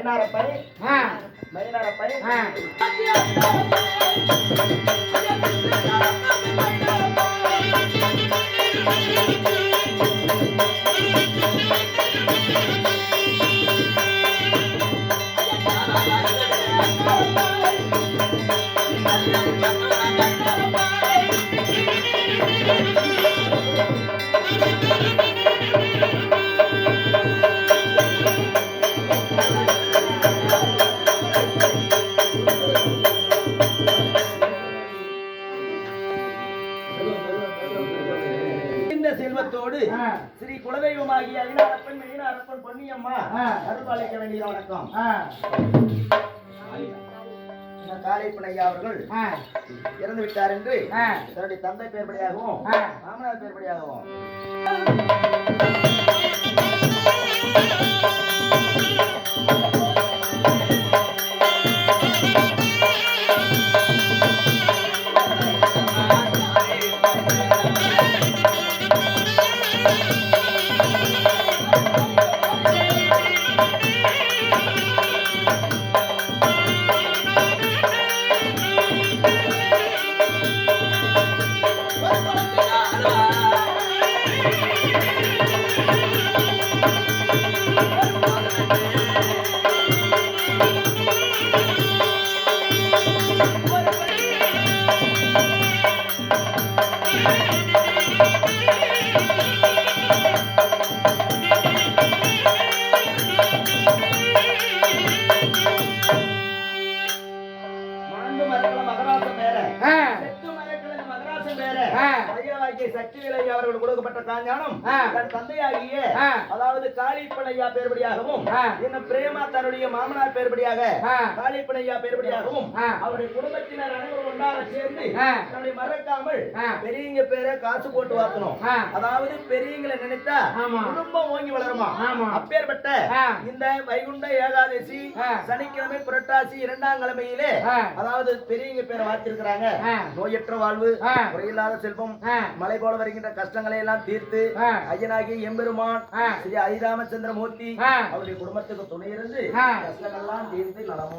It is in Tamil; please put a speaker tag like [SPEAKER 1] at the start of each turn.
[SPEAKER 1] மைனாரப்பை மைனாரப்பை செல்வத்தோடு ஸ்ரீ குலதெய்வமாகிய ஐநாரப்பன் மெயினாரப்பன் பொன்னியம்மா அருள்பாலிக்க வேண்டிய வணக்கம். காளைப்பனையா அவர்கள் இறந்து விட்டார் என்று தன்னுடைய தந்தை பேர்படியாகவும் மாமனார் பேர்படியாகவும் சக்திவேலையா அவர்கள் கொடுக்கப்பட்ட காஞ்சானம் தன் தந்தையாகிய அதாவது காளிப்பனையா பேர்படியாகவும் இன்னும் பிரேமா தன்னுடைய மாமனார் பேர்படியாக காளிப்பனையா பேர்படியாகவும் அவருடைய குடும்பத்தினர் அனைவரும் ஒன்றாக சேர்ந்து தன்னுடைய மறக்காமல் பெரியங்க பேரை காசு போட்டு வாக்கணும். அதாவது பெரியங்களை நினைத்தா குடும்பம் ஓங்கி வளருமா. அப்பேற்பட்ட இந்த வைகுண்ட ஏகாதசி சனிக்கிழமை புரட்டாசி 2ஆம் கிழமையிலே அதாவது பெரியங்க பேரை வாத்திருக்கிறாங்க. நோயற்ற வாழ்வு, குறையில்லாத செல்வம், மலை போல வருகின்ற கஷ்டங்களை எல்லாம் தீர்த்து ஐயனாகி எம்பெருமான் ஸ்ரீ ஐராமச்சந்திர மூர்த்தி அவருடைய குடும்பத்துக்கு துணை இருந்து கஷ்டங்கள்லாம் தீர்த்து நலமும்